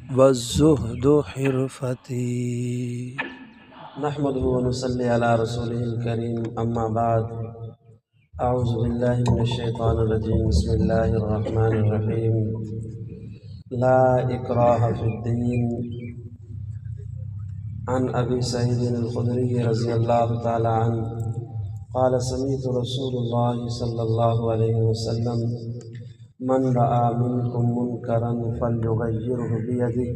والزهد حرفتي. نحمده ونصلي على رسوله الكريم، أما بعد. أعوذ بالله من الشيطان الرجيم. بسم الله الرحمن الرحيم. لا إكراه في الدين. عن أبي سعيد الخدري رضي الله تعالى عنه قال سمعت رسول الله صلى الله عليه وسلم من رأى منكم منكرا فليغيره بيده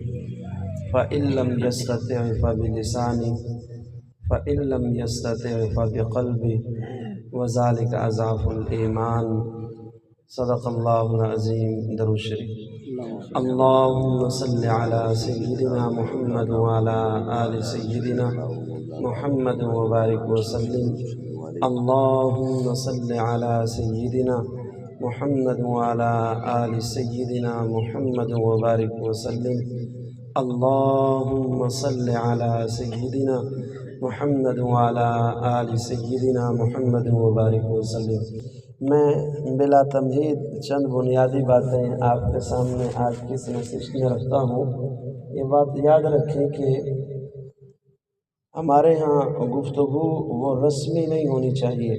فإن لم يستطع فبلسانه فإن لم يستطع فبقلبه وذلك أضعف الإيمان. صدق الله العظيم. درود شریف. اللهم صل على سيدنا محمد وعلى آل سيدنا محمد وبارك وسلم. اللهم صل على سيدنا محمد وعلى آل سيدنا محمد وبارك وسلم. اللهم صل على سيدنا محمد وعلى آل سيدنا محمد وبارك وسلم. میں بلا تمہید چند بنیادی باتیں آپ کے سامنے آج کی اس نشست میں رکھتا ہوں. یہ بات یاد رکھیں کہ ہمارے ہاں گفتگو وہ رسمی نہیں ہونی چاہیے.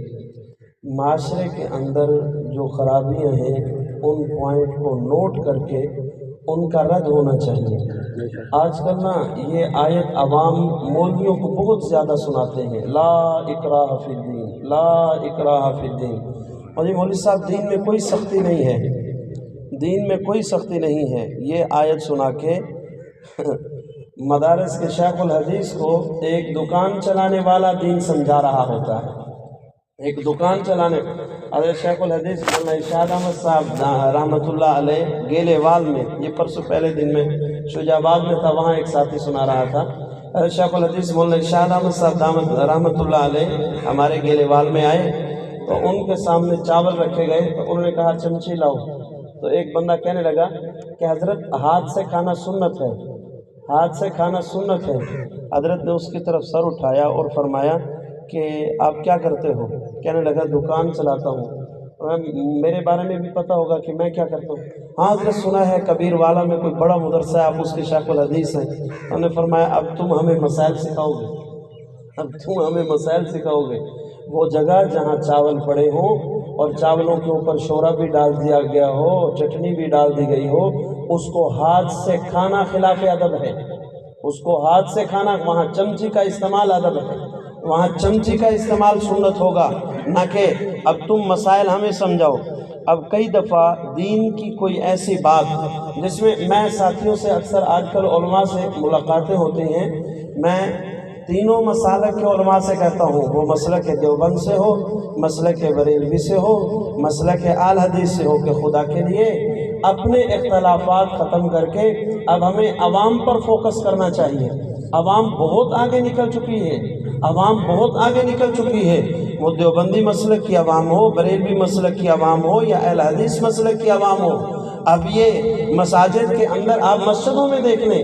معاشرے کے اندر جو خرابیاں ہیں ان پوائنٹ کو نوٹ کر کے ان کا رد ہونا چاہیے. آج کل نا یہ آیت عوام مولویوں کو بہت زیادہ سناتے ہیں، لا اکراہ فی الدین، لا اکراہ فی الدین. اور یہ مولوی صاحب دین میں کوئی سختی نہیں ہے، دین میں کوئی سختی نہیں ہے. یہ آیت سنا کے مدارس کے شیخ الحدیث کو ایک دکان چلانے والا دین سمجھا رہا ہوتا ہے. ایک دکان چلانے حضرت شیخ الحدیث مولانا ارشاد احمد صاحب رحمۃ اللہ علیہ گیلے وال میں، یہ پرسوں پہلے دن میں شجاع آباد میں تھا، وہاں ایک ساتھی سنا رہا تھا. حضرت شیخ الحدیث مولانا ارشاد احمد صاحب رحمۃ اللہ علیہ ہمارے گیلے وال میں آئے تو ان کے سامنے چاول رکھے گئے تو انہوں نے کہا چمچی لاؤ. تو ایک بندہ کہنے لگا کہ حضرت ہاتھ سے کھانا سنت ہے، ہاتھ سے کھانا سنت ہے. حضرت نے اس کی طرف سر اٹھایا اور فرمایا کہ آپ کیا کرتے ہو؟ کہنے لگا دکان چلاتا ہوں. میرے بارے میں بھی پتہ ہوگا کہ میں کیا کرتا ہوں. ہاں حضرت سنا ہے کبیر والا میں کوئی بڑا مدرسہ ہے، آپ اس کے شیخ الحدیث ہیں. انہوں نے فرمایا اب تم ہمیں مسائل سکھاؤ گے، اب تم ہمیں مسائل سکھاؤ گے. وہ جگہ جہاں چاول پڑے ہوں اور چاولوں کے اوپر شورا بھی ڈال دیا گیا ہو، چٹنی بھی ڈال دی گئی ہو، اس کو ہاتھ سے کھانا خلاف ادب ہے. اس کو ہاتھ سے کھانا، وہاں چمچی کا استعمال ادب ہے، وہاں چمچی کا استعمال سنت ہوگا، نہ کہ اب تم مسائل ہمیں سمجھاؤ. اب کئی دفعہ دین کی کوئی ایسی بات جس میں ساتھیوں سے اکثر آج کل علماء سے ملاقاتیں ہوتی ہیں، میں تینوں مسالک کے علماء سے کہتا ہوں، وہ مسلک دیوبند سے ہو، مسلک بریلوی سے ہو، مسلک آل حدیث سے ہو، کہ خدا کے لیے اپنے اختلافات ختم کر کے اب ہمیں عوام پر فوکس کرنا چاہیے. عوام بہت آگے نکل چکی ہے، عوام بہت آگے نکل چکی ہے. وہ دیوبندی مسلک کی عوام ہو، بریلوی مسلک کی عوام ہو یا اہل حدیث مسلک کی عوام ہو. اب یہ مساجد کے اندر آپ مسجدوں میں دیکھ لیں،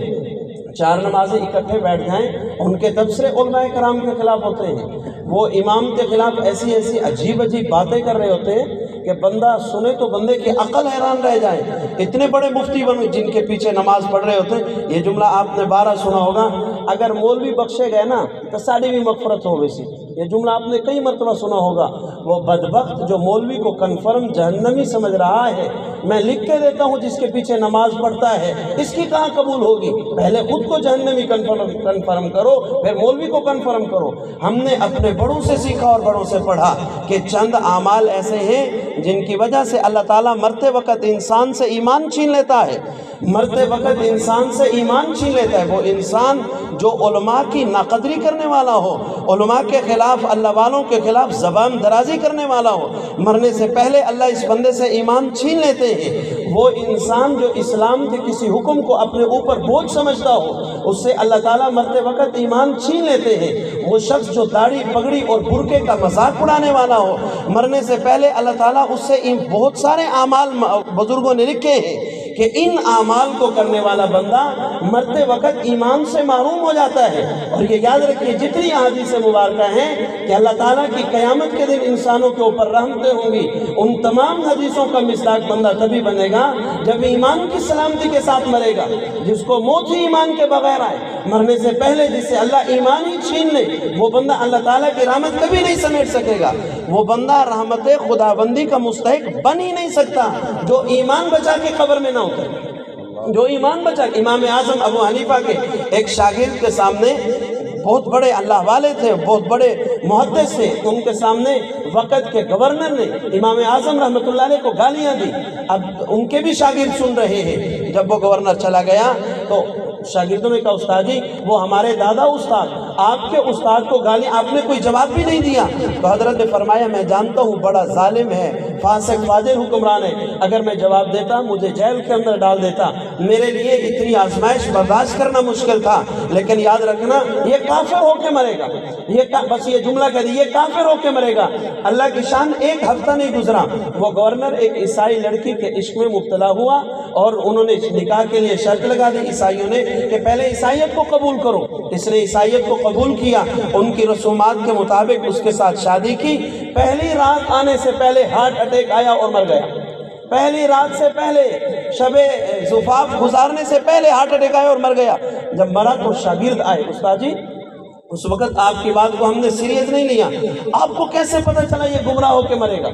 چار نمازیں اکٹھے بیٹھ جائیں، ان کے تبصرے علماء کرام کے خلاف ہوتے ہیں. وہ امام کے خلاف ایسی ایسی عجیب عجیب باتیں کر رہے ہوتے ہیں کہ بندہ سنے تو بندے کی عقل حیران رہ جائے. اتنے بڑے مفتی بن جن کے پیچھے نماز پڑھ رہے ہوتے ہیں. یہ جملہ آپ نے 12 سنا ہوگا، اگر مولوی بخشے گئے نا تو ساڑی بھی مغفرت ہو ویسی. یہ جملہ آپ نے کئی مرتبہ سنا ہوگا. وہ بدبخت جو مولوی کو کنفرم جہنمی سمجھ رہا ہے، میں لکھ کے دیتا ہوں جس کے پیچھے نماز پڑھتا ہے، اس کی کہاں قبول ہوگی؟ پہلے خود کو جہنمی کنفرم کرو، پھر مولوی کو کنفرم کرو. ہم نے اپنے بڑوں سے سیکھا اور بڑوں سے پڑھا کہ چند اعمال ایسے ہیں جن کی وجہ سے اللہ تعالیٰ مرتے وقت انسان سے ایمان چھین لیتا ہے، مرتے وقت انسان سے ایمان چھین لیتا ہے. وہ انسان جو علماء کی ناقدری کرنے والا ہو، علماء کے خلاف، اللہ والوں کے خلاف زبان درازی کرنے والا ہو، مرنے سے پہلے اللہ اس بندے سے ایمان چھین لیتے ہیں. وہ انسان جو اسلام کے کسی حکم کو اپنے اوپر بوجھ سمجھتا ہو، اس سے اللہ تعالیٰ مرتے وقت ایمان چھین لیتے ہیں. وہ شخص جو داڑھی پگڑی اور برقعے کا مذاق اڑانے والا ہو، مرنے سے پہلے اللہ تعالیٰ اس سے بہت سارے اعمال بزرگوں نے لکھے ہیں کہ ان اعمال کو کرنے والا بندہ مرتے وقت ایمان سے محروم ہو جاتا ہے۔ اور یہ یاد رکھیے جتنی احادیث مبارکہ ہیں کہ اللہ تعالیٰ کی قیامت کے دن انسانوں کے اوپر رحمتیں ہوں گی، ان تمام حدیثوں کا مصداق بندہ تبھی بنے گا جب ایمان کی سلامتی کے ساتھ مرے گا۔ جس کو موت ہی ایمان کے بغیر آئے، مرنے سے پہلے جس سے اللہ ایمان ہی چھین لے، وہ بندہ اللہ تعالیٰ کی رحمت کبھی نہیں سمیٹ سکے گا۔ وہ بندہ رحمت خداوندی کا مستحق بن ہی نہیں سکتا جو ایمان بچا کے قبر میں نہ اترے، جو ایمان بچا کے۔ امام اعظم ابو حنیفہ کے ایک شاگرد کے سامنے، بہت بڑے اللہ والے تھے، بہت بڑے محدث تھے، ان کے سامنے وقت کے گورنر نے امام اعظم رحمۃ اللہ علیہ کو گالیاں دی۔ اب ان کے بھی شاگرد سن رہے ہیں۔ جب وہ گورنر چلا گیا تو شاگردوں نے کہا استاد جی وہ ہمارے دادا استاد، آپ کے استاد کو گالی، آپ نے کوئی جواب بھی نہیں دیا۔ تو حضرت نے فرمایا میں جانتا ہوں بڑا ظالم ہے، فاسق فاجر حکمران ہے، اگر میں جواب دیتا مجھے جیل کے اندر ڈال دیتا، میرے لیے اتنی آزمائش برداشت کرنا مشکل تھا، لیکن یاد رکھنا یہ کافر ہو کے مرے گا، بس یہ جملہ کہہ دی، یہ کافر ہو کے مرے گا۔ اللہ کی شان ایک ہفتہ نہیں گزرا، وہ گورنر ایک عیسائی لڑکی کے عشق میں مبتلا ہوا اور انہوں نے نکاح کے لیے شرط لگا دی عیسائیوں نے کہ پہلے عیسائیت کو قبول کرو۔ اس نے عیسائیت کو قبول کیا، ان کی رسومات کے مطابق اس کے ساتھ شادی کی۔ پہلی رات آنے سے پہلے ہارٹ اٹیک آیا اور مر گیا۔ پہلی رات سے پہلے، شب زفاف گزارنے سے پہلے ہارٹ اٹیک آیا اور مر گیا۔ جب مرا تو شاگرد آئے، استاد جی اس وقت آپ کی بات کو ہم نے سیریس نہیں لیا، آپ کو کیسے پتہ چلا یہ گمراہ ہو کے مرے گا؟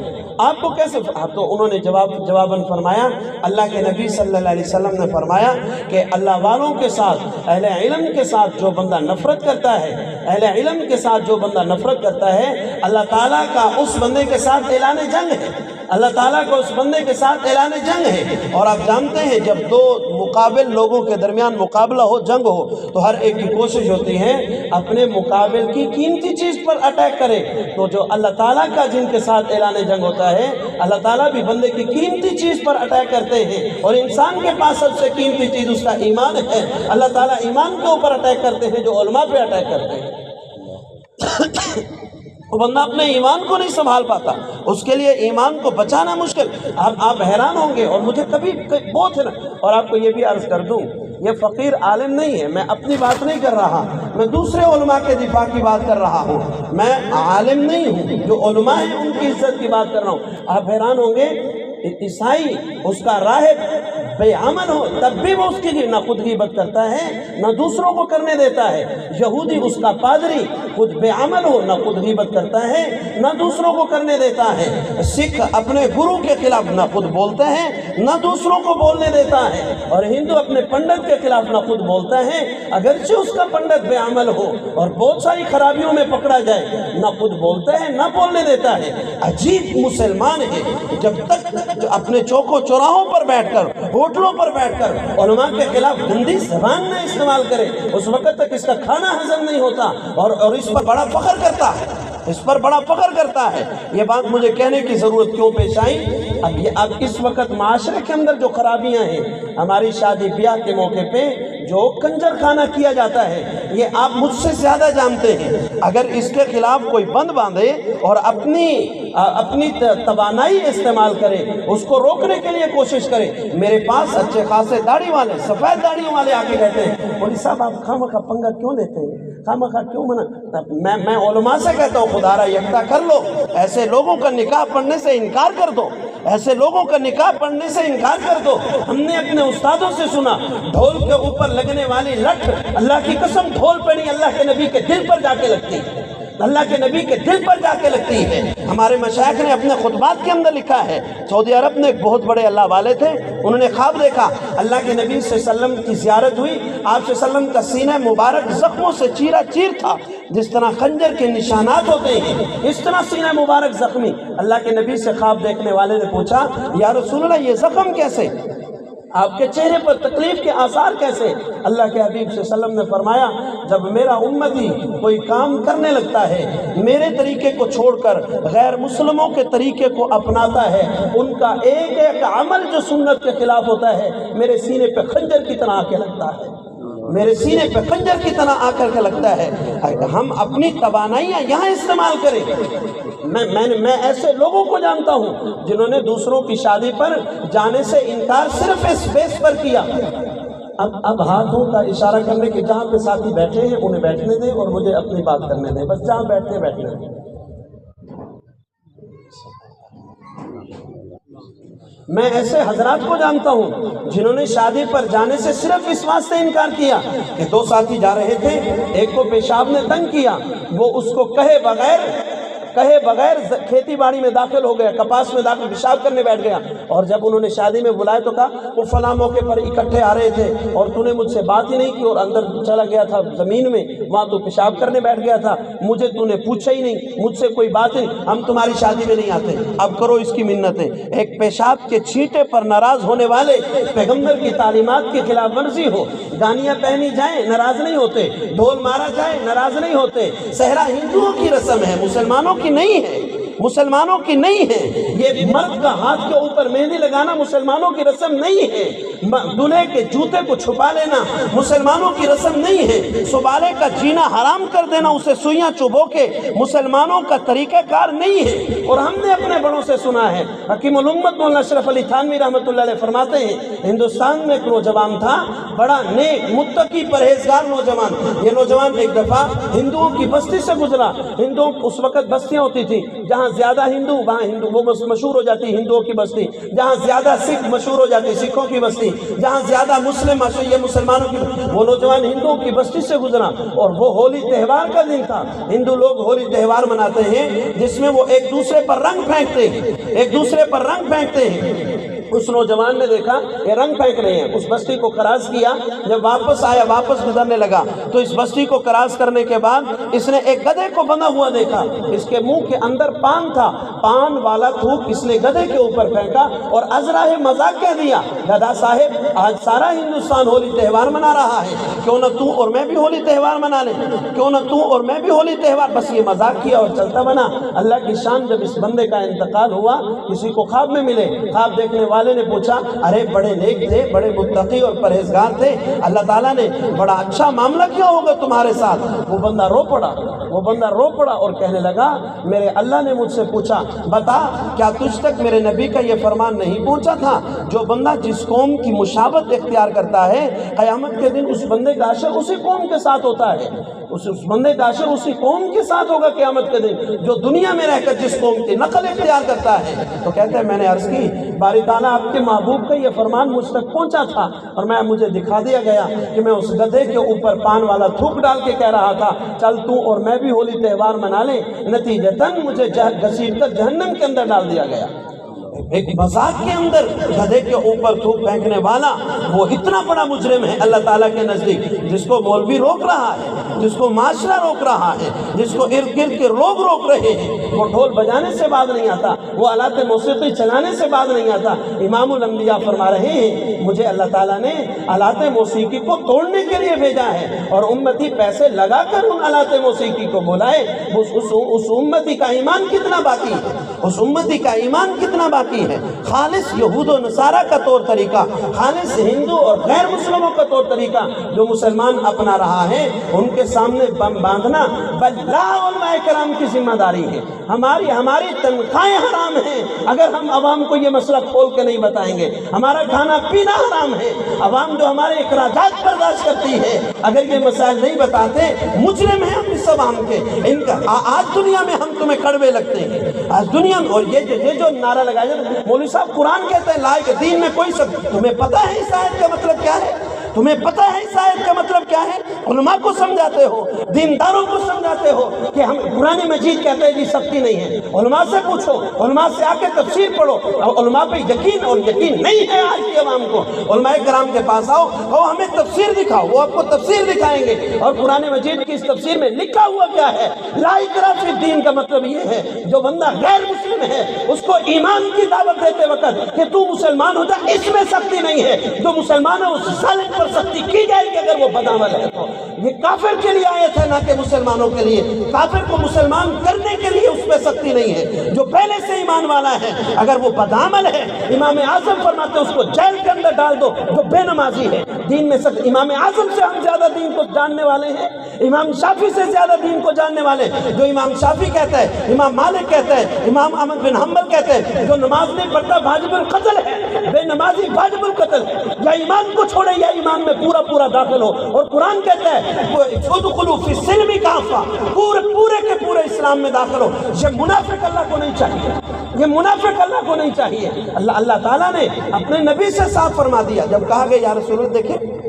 آپ کو کیسے؟ تو انہوں نے جواباً فرمایا اللہ کے نبی صلی اللہ علیہ وسلم نے فرمایا کہ اللہ والوں کے ساتھ، اہل علم کے ساتھ جو بندہ نفرت کرتا ہے، اہل علم کے ساتھ جو بندہ نفرت کرتا ہے، اللہ تعالیٰ کا اس بندے کے ساتھ اعلان جنگ ہے، اللہ تعالیٰ کا اس بندے کے ساتھ اعلان جنگ ہے۔ اور آپ جانتے ہیں جب دو مقابل لوگوں کے درمیان مقابلہ ہو، جنگ ہو، تو ہر ایک کی کوشش ہوتی ہے اپنے مقابل کی قیمتی چیز پر اٹیک کرے۔ تو جو اللہ تعالیٰ کا جن کے ساتھ اعلان جنگ ہوتا ہے، اللہ تعالیٰ بھی بندے کی قیمتی چیز پر اٹیک کرتے ہیں، اور انسان کے پاس سب سے قیمتی چیز اس کا ایمان ہے۔ اللہ تعالیٰ ایمان کے اوپر اٹیک کرتے ہیں جو علماء پہ اٹیک کرتے ہیں۔ وہ بندہ اپنے ایمان کو نہیں سنبھال پاتا، اس کے لیے ایمان کو بچانا مشکل۔ آپ حیران ہوں گے، اور مجھے کبھی بہت ہے نا، اور آپ کو یہ بھی عرض کر دوں یہ فقیر عالم نہیں ہے، میں اپنی بات نہیں کر رہا، میں دوسرے علماء کے دفاع کی بات کر رہا ہوں، میں عالم نہیں ہوں، جو علماء ہیں ان کی عزت کی بات کر رہا ہوں۔ آپ حیران ہوں گے عیسائی اس کا راہب بے عمل ہو تب بھی وہ اس کی نہ خود غیبت کرتا ہے نہ دوسروں کو کرنے دیتا ہے۔ یہودی اس کا پادری خود بے عمل ہو، نہ خود غیبت کرتا ہے نہ دوسروں کو کرنے دیتا ہے۔ سکھ اپنے گرو کے خلاف نہ خود بولتا ہے نہ دوسروں کو بولنے دیتا ہے، اور ہندو اپنے پنڈت کے خلاف نہ خود بولتا ہے اگرچہ اس کا پنڈت بے عمل ہو اور بہت ساری خرابیوں میں پکڑا جائے، نہ خود بولتا ہے نہ بولنے دیتا ہے۔ عجیب مسلمان ہے، جب تک اپنے چوکوں چوراہوں پر بیٹھ کر، ہوٹلوں پر بیٹھ کر علماء کے خلاف گندی زبان نہ استعمال کرے، اس وقت تک اس کا کھانا ہضم نہیں ہوتا، اور اس پر بڑا فخر کرتا ہے، اس پر بڑا فخر کرتا ہے۔ یہ بات مجھے کہنے کی ضرورت کیوں پیش آئی؟ اب اس وقت معاشرے کے اندر جو خرابیاں ہیں، ہماری شادی بیاہ کے موقع پہ جو کنجر خانہ کیا جاتا ہے، یہ آپ مجھ سے زیادہ جانتے ہیں۔ اگر اس کے خلاف کوئی بند باندھے اور اپنی توانائی استعمال کرے، اس کو روکنے کے لیے کوشش کرے۔ میرے پاس اچھے خاصے داڑھی والے، سفید داڑھیوں والے آ کے کہتے ہیں مولوی صاحب آپ خواہ پنگا کیوں لیتے ہیں، خواہ کیوں منع؟ میں علماء سے کہتا ہوں خدا را یکتا کر لو، ایسے لوگوں کا نکاح پڑھنے سے انکار کر دو، ایسے لوگوں کا نکاح پڑھنے سے انکار کر دو۔ ہم نے اپنے استادوں سے سنا ڈھول کے اوپر لگنے والی لٹ، اللہ کی قسم ڈھول پہ نہیں، اللہ کے نبی کے دل پر جا کے لگتی ہے، اللہ کے نبی کے دل پر جا کے لگتی ہے۔ ہمارے مشائخ نے اپنے خطبات کے اندر لکھا ہے، سعودی عرب میں ایک بہت بڑے اللہ والے تھے، انہوں نے خواب دیکھا اللہ کے نبی صلی اللہ علیہ وسلم کی زیارت ہوئی، آپ صلی اللہ علیہ وسلم کا سینہ مبارک زخموں سے چیرا چیر تھا، جس طرح خنجر کے نشانات ہوتے ہیں اس طرح سینہ مبارک زخمی۔ اللہ کے نبی سے خواب دیکھنے والے نے پوچھا یا رسول اللہ یہ زخم کیسے، آپ کے چہرے پر تکلیف کے آثار کیسے؟ اللہ کے حبیب صلی اللہ علیہ وسلم نے فرمایا جب میرا امتی کوئی کام کرنے لگتا ہے، میرے طریقے کو چھوڑ کر غیر مسلموں کے طریقے کو اپناتا ہے، ان کا ایک ایک عمل جو سنت کے خلاف ہوتا ہے میرے سینے پہ خنجر کی طرح آ کے لگتا ہے۔ میرے سینے پہ خنجر کی طرح آ کر کے لگتا ہے. ہم اپنی توانائیاں یہاں استعمال کریں. میں ایسے لوگوں کو جانتا ہوں جنہوں نے دوسروں کی شادی پر جانے سے انکار صرف اس بیس پر کیا. اب ہاتھوں کا اشارہ کرنے کے جہاں پہ ساتھی بیٹھے ہیں انہیں بیٹھنے دیں اور مجھے اپنی بات کرنے دیں. بس جہاں بیٹھنے بیٹھنے دیں. میں ایسے حضرات کو جانتا ہوں جنہوں نے شادی پر جانے سے صرف اس واسطے انکار کیا کہ دو ساتھی جا رہے تھے, ایک کو پیشاب نے تنگ کیا, وہ اس کو کہے بغیر کھیتی باڑی میں داخل ہو گیا, کپاس میں داخل پیشاب کرنے بیٹھ گیا. اور جب انہوں نے شادی میں بلائے تو کہا وہ فلاں موقع پر اکٹھے آ رہے تھے اور تو نے مجھ سے بات ہی نہیں کی اور اندر چلا گیا تھا زمین میں, وہاں تو پیشاب کرنے بیٹھ گیا تھا, مجھے تو نے پوچھا ہی نہیں, مجھ سے کوئی بات نہیں, ہم تمہاری شادی میں نہیں آتے. اب کرو اس کی منتیں. ایک پیشاب کے چھینٹے پر ناراض ہونے والے پیغمبر کی تعلیمات کی خلاف ورزی ہو, گانیاں پہنی جائیں ناراض نہیں ہوتے, ڈھول مارا جائے ناراض نہیں ہوتے. صحرا ہندوؤں کی رسم ہے, مسلمانوں کی نہیں ہے, مسلمانوں کی نہیں ہے. یہ مرد کا ہاتھ کے اوپر مہندی لگانا مسلمانوں کی رسم نہیں ہے. دلہے کے جوتے کو چھپا لینا مسلمانوں کی رسم نہیں ہے. سبالے کا جینا حرام کر دینا, اسے سوئیاں چبو کے, مسلمانوں کا طریقہ کار نہیں ہے. اور ہم نے اپنے بڑوں سے سنا ہے. حکیم الامت مولانا اشرف علی تھانوی رحمۃ اللہ علیہ فرماتے ہیں ہندوستان میں ایک نوجوان تھا, بڑا نیک متقی پرہیزگار نوجوان. یہ نوجوان ایک دفعہ ہندوؤں کی بستی سے گزرا. ہندوؤں اس وقت بستیاں ہوتی تھی, جہاں زیادہ ہندو وہاں ہندو وہ مشہور ہو جاتی ہندوؤں کی بستی, جہاں زیادہ سکھ مشہور ہو جاتی سکھوں کی بستی, جہاں زیادہ مسلم یہ مسلمانوں کی. وہ نوجوان ہندوؤں کی بستی سے گزرا اور وہ ہولی تہوار کا دن تھا. ہندو لوگ ہولی تہوار مناتے ہیں جس میں وہ ایک دوسرے پر رنگ پھینکتے ہیں, ایک دوسرے پر رنگ پھینکتے ہیں. اس نوجوان نے دیکھا یہ رنگ پھینک رہے ہیں, اس بستی کو کراس کیا. جب واپس آیا, واپس گزرنے لگا تو اس بستی کو کراس کرنے کے بعد اس نے ایک گدھے کو بندھا ہوا دیکھا. اس کے منہ کے اندر پان تھا, پان والا تھوک اس نے گدھے کے اوپر پھینکا اور ازراہ مذاق کہہ دیا, گدھا صاحب آج سارا ہندوستان ہولی تہوار منا رہا ہے, کیوں نہ تو اور میں بھی ہولی تہوار منا لیں, کیوں نہ تو اور میں بھی ہولی تہوار. بس یہ مذاق کیا اور چلتا بنا. اللہ کی شان, جب اس بندے کا انتقال ہوا کسی کو خواب میں ملے, خواب دیکھنے والے نے پوچھا ارے بڑے نیک تھے, بڑے متقی اور پرہیزگار تھے, اللہ تعالیٰ نے بڑا اچھا معاملہ کیا ہوگا تمہارے ساتھ. وہ بندہ رو پڑا اور کہنے لگا میرے اللہ نے مجھ سے پوچھا بتا کیا تجھ تک میرے نبی کا یہ فرمان نہیں پہنچا تھا, جو بندہ جس قوم کی مشابہت اختیار کرتا ہے قیامت کے دن اس بندے کا حشر اسی قوم کے ساتھ ہوتا ہے, اس بندے کا حشر اسی قوم کے ساتھ ہوگا قیامت کے دن جو دنیا میں رہ کر جس قوم کی نقل اختیار کرتا ہے. تو کہتے ہیں میں نے عرض کی باری تعالیٰ آپ کے محبوب کا یہ فرمان مجھ تک پہنچا تھا اور مجھے دکھا دیا گیا کہ میں اس گدھے کے اوپر پان والا تھوک ڈال کے کہہ رہا تھا چل تو اور میں بھی ہولی تہوار منا لیں, نتیجتاً مجھے گھسیٹ کر جہنم کے اندر ڈال دیا گیا. ایک مذاق کے اندر گدھے کے اوپر تھوک پھینکنے والا وہ اتنا بڑا مجرم ہے اللہ تعالیٰ کے نزدیک, جس کو مولوی روک رہا ہے, جس کو معاشرہ روک رہا ہے, جس کو ارد گرد کے لوگ روک رہے ہیں. وہ ڈھول بجانے سے بعد نہیں آتا, وہ آلات موسیقی چلانے سے بعد نہیں آتا. امام الانبیاء فرما رہے ہیں مجھے اللہ تعالیٰ نے آلات موسیقی کو توڑنے کے لیے بھیجا ہے اور امتی پیسے لگا کر ان آلات موسیقی کو بلائے. اس امتی کا ایمان کتنا باقی ہے, اس امتی کا ایمان کتنا باقی ہے. خالص یہود و نصارہ کا طور طریقہ, خالص ہندو اور غیر مسلموں کا طور طریقہ جو مسلمان اپنا رہا ہے ان کے سامنے بم باندھنا بلا علماء کرام کی ذمہ داری ہے. ہماری تنخواہیں حرام ہیں اگر ہم عوام کو یہ مسئلہ کھول کے نہیں بتائیں گے. ہمارا کھانا پینا حرام ہے, عوام جو ہمارے اخراجات برداشت کرتی ہے اگر یہ مسائل نہیں بتاتے مجرم ہیں ہم اس عوام کے. ان کا آج دنیا میں ہم تمہیں کڑوے لگتے ہیں, آج دنیا میں. اور یہ جو نعرہ لگایا جاتا ہے مولوی صاحب قرآن کہتے ہیں لائق دین میں کوئی سب, تمہیں پتہ ہے اس آیت کا مطلب کیا ہے, تمہیں پتہ ہے اس آیت کا مطلب کیا ہے. علماء کو سمجھاتے ہو, دینداروں کو سمجھاتے ہو کہ ہم قرآن مجید کہتے ہیں جی سختی نہیں ہے. علماء سے پوچھو, علماء سے آ کے تفسیر پڑھو. علماء پہ یقین اور یقین نہیں ہے آج کی عوام کو. علماء کرام کے پاس آؤ اور ہمیں تفسیر دکھاؤ, وہ آپ کو تفسیر دکھائیں گے. اور قرآن مجید کی اس تفسیر میں لکھا ہوا کیا ہے, لا اکراہ فی الدین کا مطلب یہ ہے جو بندہ غیر مسلم ہے اس کو ایمان کی دعوت دیتے وقت کہ تو مسلمان ہو جا, اس میں سختی نہیں ہے. جو مسلمان ہے اس ظالم پر پر سختی کی جائے گی اگر وہ بدعمل ہے تو۔ یہ کافر کے لیے آیت ہے نہ کہ مسلمانوں کے لیے۔ کافر کو مسلمان کرنے کے لیے اس پہ سختی نہیں ہے، جو پہلے سے ایمان والا ہے اگر وہ بدعمل ہے امام اعظم فرماتے ہیں اس کو جیل کے اندر ڈال دو، جو بے نمازی ہے۔ دین میں سخت، امام اعظم سے ہم زیادہ دین کو جاننے والے ہیں، امام شافعی سے زیادہ دین کو جاننے والے ہیں۔ جو امام شافعی کہتا ہے، امام مالک کہتا ہے، امام احمد بن حنبل کہتے ہیں جو نماز نہیں پڑھتا واجب القتل ہے، بے نمازی واجب القتل ہے، یا ایمان کو چھوڑے یا ایمان میں پورا پورا داخل ہو۔ اور قرآن کہتا ہے ادخلوا فی السلم کافہ، پورے کے پورے اسلام میں داخل ہو۔ یہ منافق اللہ کو نہیں چاہیے، یہ منافق اللہ کو نہیں چاہیے۔ اللہ تعالیٰ نے اپنے نبی سے صاف فرما دیا جب کہا کہ یا رسول اللہ، دیکھیں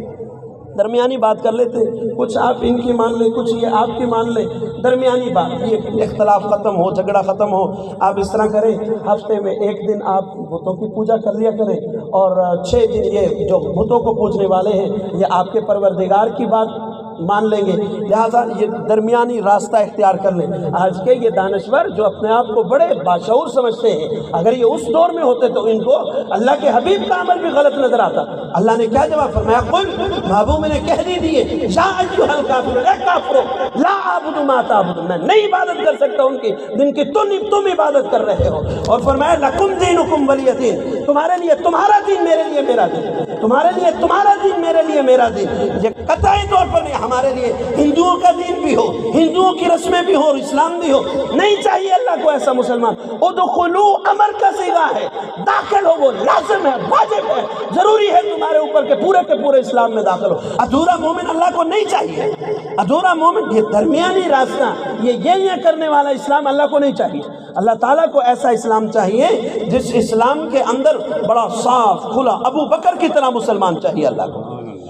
درمیانی بات کر لیتے، کچھ آپ ان کی مان لیں، کچھ یہ آپ کی مان لیں، درمیانی بات، یہ اختلاف ختم ہو، جھگڑا ختم ہو۔ آپ اس طرح کریں، ہفتے میں ایک دن آپ بتوں کی پوجا کر لیا کریں، اور 6 دن یہ جو بتوں کو پوجنے والے ہیں یہ آپ کے پروردگار کی بات مان لیں گے، لہٰذا یہ درمیانی راستہ اختیار کر لیں۔ آج کے یہ دانشور جو اپنے آپ کو بڑے باشعور سمجھتے ہیں، اگر یہ اس دور میں ہوتے تو ان کو اللہ کے حبیب کا عمل بھی غلط نظر آتا۔ اللہ نے کیا جواب فرمایا؟ قل، محبوب نے کہہ دیے، یا ایھا الکافرون، اے کافرو، لا اعبد ما تعبدون، میں نہیں عبادت کر سکتا ان کی جن کی تم عبادت کر رہے ہو۔ اور فرمایا لکم دینکم ولی دین، تمہارے لیے تمہارا دین، میرے لیے میرا دین، تمہارے لیے تمہارا دین، میرے لیے میرا دین۔ یہ قطعی طور پر نہیں، ہمارے لیے ہندوؤں کا دین بھی ہو، ہندوؤں کی رسمیں بھی ہو اور اسلام بھی ہو، نہیں چاہیے اللہ کو ایسا مسلمان۔ ادخلوا امر کا صیغہ ہے، داخل ہو، وہ لازم ہے، واجب ہے، ضروری ہے تمہارے اوپر کہ پورے اسلام میں داخل ہو۔ ادھورا مومن اللہ کو نہیں چاہیے، ادھورا مومن، یہ درمیانی راستہ، یہ کرنے والا اسلام اللہ کو نہیں چاہیے۔ اللہ تعالیٰ کو ایسا اسلام چاہیے جس اسلام کے اندر بڑا صاف کھلا، ابو بکر کی طرح مسلمان چاہیے اللہ کو،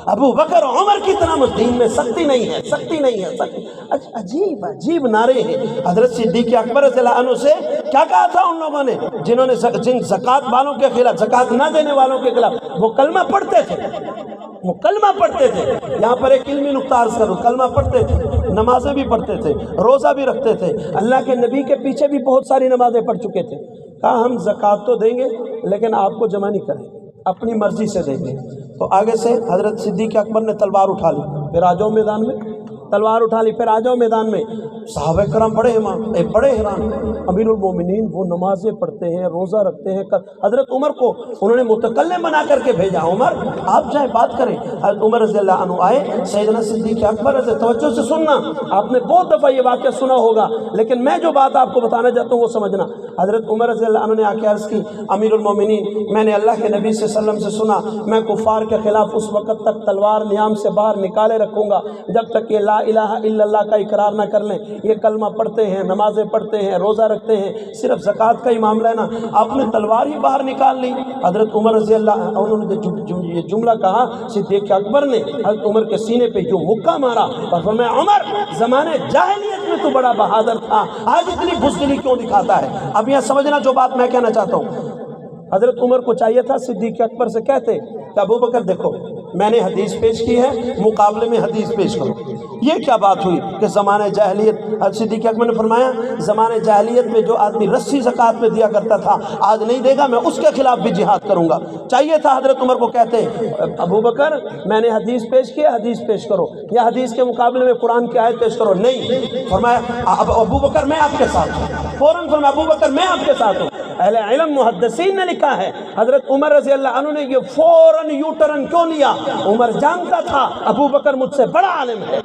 ابو بکر عمر کی طرح۔ دین میں سختی نہیں ہے، سختی نہیں ہے، سختی۔ عجیب عجیب نعرے ہیں۔ حضرت صدیق اکبر رضی اللہ عنہ سے کیا کہا تھا ان لوگوں نے جنہوں نے جن زکوٰۃ والوں کے خلاف، زکوٰۃ نہ دینے والوں کے خلاف وہ کلمہ پڑھتے تھے، وہ کلمہ پڑھتے تھے۔ یہاں پر ایک علمی نقطہ عرض کروں، کلمہ پڑھتے تھے، نمازیں بھی پڑھتے تھے، روزہ بھی رکھتے تھے، اللہ کے نبی کے پیچھے بھی بہت ساری نمازیں پڑھ چکے تھے۔ کہا ہم زکوٰۃ تو دیں گے لیکن آپ کو جمع نہیں کریں گے، اپنی مرضی سے دیں گے۔ تو آگے سے حضرت صدیق اکبر نے تلوار اٹھا لی، پھر آ جاؤ میدان میں، تلوار اٹھا لی، پھر آ جاؤ میدان میں۔ صحابہ کرام بڑے حیران، امیر المومنین وہ نمازیں پڑھتے ہیں، روزہ رکھتے ہیں۔ حضرت عمر کو انہوں نے متکلم بنا کر کے بھیجا، عمر آپ جائیں بات کریں۔ حضرت عمر رضی اللہ عنہ آئے، سیدنا صدیق اکبر رضی، توجہ سے سننا، آپ نے بہت دفعہ یہ واقعہ سنا ہوگا لیکن میں جو بات آپ کو بتانا چاہتا ہوں وہ سمجھنا۔ حضرت عمر رضی اللہ عنہ نے آ کے عرض کی، امیر المومنین میں نے اللہ کے نبی صلی اللہ علیہ وسلم سے سنا میں کفار کے خلاف اس وقت تک تلوار نیام سے باہر نکالے رکھوں گا جب تک کہ لا الہ الا اللہ کا اقرار نہ کر لیں۔ یہ کلمہ پڑھتے ہیں، نمازیں پڑھتے ہیں، روزہ رکھتے ہیں، صرف زکوٰۃ کا ہی معاملہ ہے نا، آپ نے تلوار ہی باہر نکال لی۔ حضرت عمر رضی اللہ عنہ نے یہ جملہ کہا، صدیق اکبر نے حضرت عمر کے سینے پہ جو مکہ مارا اور فرمایا عمر زمانے جاہلیت میں تو بڑا بہادر تھا، آج اتنی بزدلی کیوں دکھاتا ہے؟ اب یہاں سمجھنا جو بات میں کہنا چاہتا ہوں۔ حضرت عمر کو چاہیے تھا صدیق اکبر سے کہتے کہ ابو بکر دیکھو میں نے حدیث پیش کی ہے، مقابلے میں حدیث پیش کرو۔ یہ کیا بات ہوئی کہ زمانہ جاہلیت، حضرت صدیق اکبر نے فرمایا زمانہ جاہلیت میں جو آدمی رسی زکوٰۃ میں دیا کرتا تھا آج نہیں دے گا، میں اس کے خلاف بھی جہاد کروں گا۔ چاہیے تھا حضرت عمر کو کہتے ابو بکر میں نے حدیث پیش کی ہے، حدیث پیش کرو، یا حدیث کے مقابلے میں قرآن کی آیت پیش کرو۔ نہیں، فرمایا ابو بکر میں آپ کے ساتھ ہوں، فوراً فرمایا ابو بکر میں آپ کے ساتھ ہوں۔ اہل علم محدثین نے لکھا ہے حضرت عمر رضی اللہ عنہ نے یہ فوراً یو ٹرن کیوں لیا؟ عمر جانتا تھا ابو بکر مجھ سے بڑا عالم ہے،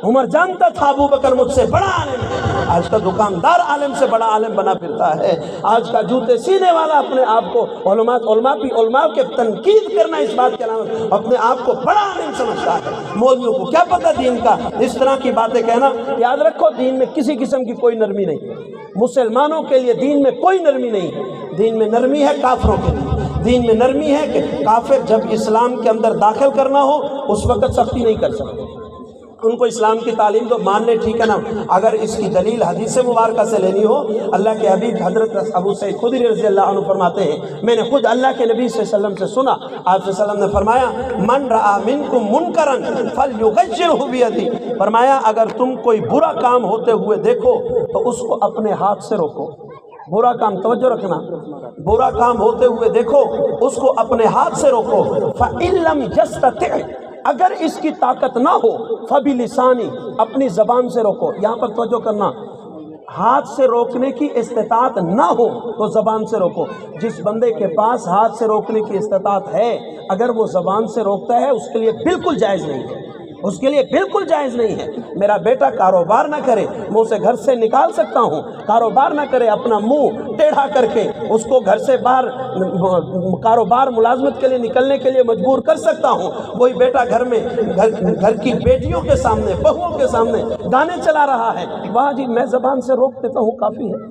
عمر جانتا تھا ابو بکر مجھ سے بڑا عالم ہے۔ آج کا دکاندار عالم سے بڑا عالم بنا پھرتا ہے، آج کا جوتے سینے والا اپنے آپ کو علماء کے تنقید کرنا اس بات کے علاوہ اپنے آپ کو بڑا عالم سمجھتا ہے۔ مولویوں کو کیا پتہ دین کا، اس طرح کی باتیں کہنا۔ یاد رکھو دین میں کسی قسم کی کوئی نرمی نہیں، مسلمانوں کے لیے دین میں کوئی نرمی نہیں ہے، دین میں نرمی ہے کافروں کے لیے۔ دین میں نرمی ہے کہ کافر جب اسلام کے اندر داخل کرنا ہو اس وقت سختی نہیں کر سکتے، ان کو اسلام کی تعلیم تو مان لے، ٹھیک ہے نا۔ اگر اس کی دلیل حدیث مبارکہ سے لینی ہو، اللہ کے حبیب حضرت ابو سعید خدری رضی اللہ عنہ فرماتے ہیں میں نے خود اللہ کے نبی صلی اللہ علیہ وسلم سے سنا، آپ صلی اللہ علیہ وسلم نے فرمایا من رأى منکم منکرا فلیغیرہ بیدہ، فرمایا اگر تم کوئی برا کام ہوتے ہوئے دیکھو تو اس کو اپنے ہاتھ سے روکو۔ برا کام، توجہ رکھنا، برا کام ہوتے ہوئے دیکھو اس کو اپنے ہاتھ سے روکو۔ فَإِن لَّمْ يَسْتَطِعْ، اگر اس کی طاقت نہ ہو فبلسانی، اپنی زبان سے روکو. یہاں پر توجہ کرنا، ہاتھ سے روکنے کی استطاعت نہ ہو تو زبان سے روکو. جس بندے کے پاس ہاتھ سے روکنے کی استطاعت ہے، اگر وہ زبان سے روکتا ہے، اس کے لیے بالکل جائز نہیں ہے، اس کے لیے بالکل جائز نہیں ہے. میرا بیٹا کاروبار نہ کرے، میں اسے گھر سے نکال سکتا ہوں. کاروبار نہ کرے، اپنا منہ ٹیڑھا کر کے اس کو گھر سے باہر کاروبار ملازمت کے لیے نکلنے کے لیے مجبور کر سکتا ہوں. وہی بیٹا گھر میں گھر کی بیٹیوں کے سامنے، بہوؤں کے سامنے گانے چلا رہا ہے، واہ جی میں زبان سے روک دیتا ہوں، کافی ہے.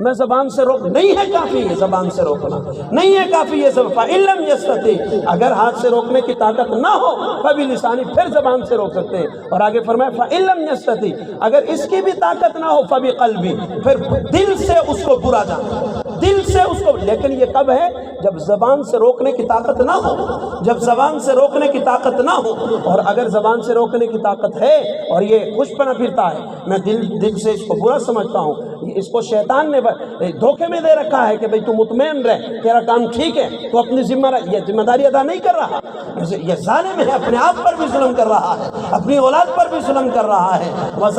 میں زبان سے روک نہیں ہے کافی، ہے زبان سے روکنا نہیں ہے کافی. یہ سب فَإِن لَمْ يَسْتَطِعْ، اگر ہاتھ سے روکنے کی طاقت نہ ہو فَبِلِسَانِ، پھر زبان سے روک سکتے ہیں. اور آگے فرمایا فَإِن لَمْ يَسْتَطِعْ، اگر اس کی بھی طاقت نہ ہو فَبِقَلْبِ، پھر دل سے اس کو برا جانا، دل سے اس کو. لیکن یہ کب ہے؟ جب زبان سے روکنے کی طاقت نہ ہو، جب زبان سے روکنے کی طاقت نہ ہو. اور اگر زبان سے روکنے کی طاقت ہے اور یہ خوش پنا پھرتا ہے، میں دل سے اس کو برا سمجھتا ہوں، اس کو شیطان نے دھوکے میں دے رکھا ہے کہ بھئی تو مطمئن رہ، تیرا کام ٹھیک ہے، تو اپنی یہ ذمہ داری ادا نہیں کر رہا. یہ ظالم ہے، اپنے آپ پر بھی ظلم کر رہا ہے، اپنی اولاد پر بھی ظلم کر رہا ہے.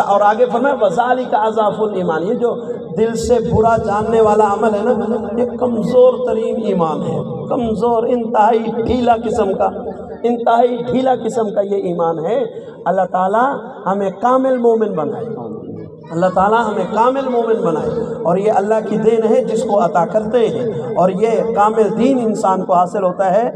اور آگے فرمایا وَذَلِكَ أَضْعَفُ الْإِيمَانِ، یہ جو دل سے برا جاننے والا عمل ہے نا، یہ کمزور ترین ایمان ہے. کمزور، انتہائی ڈھیلا قسم کا، انتہائی ڈھیلا قسم کا یہ ایمان ہے. اللہ تعالیٰ ہمیں کامل مومن بنائے، اللہ تعالیٰ ہمیں کامل مومن بنائے. اور یہ اللہ کی دین ہے جس کو عطا کرتے ہیں. اور یہ کامل دین انسان کو حاصل ہوتا ہے،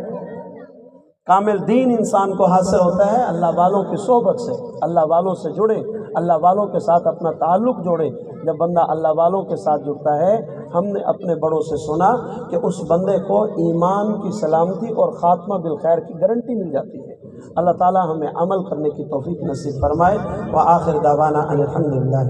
کامل دین انسان کو حاصل ہوتا ہے اللہ والوں کی صحبت سے. اللہ والوں سے جڑے، اللہ والوں کے ساتھ اپنا تعلق جوڑے. جب بندہ اللہ والوں کے ساتھ جڑتا ہے، ہم نے اپنے بڑوں سے سنا کہ اس بندے کو ایمان کی سلامتی اور خاتمہ بالخیر کی گارنٹی مل جاتی ہے. اللہ تعالی ہمیں عمل کرنے کی توفیق نصیب فرمائے. وآخر دعوانا ان الحمدللہ.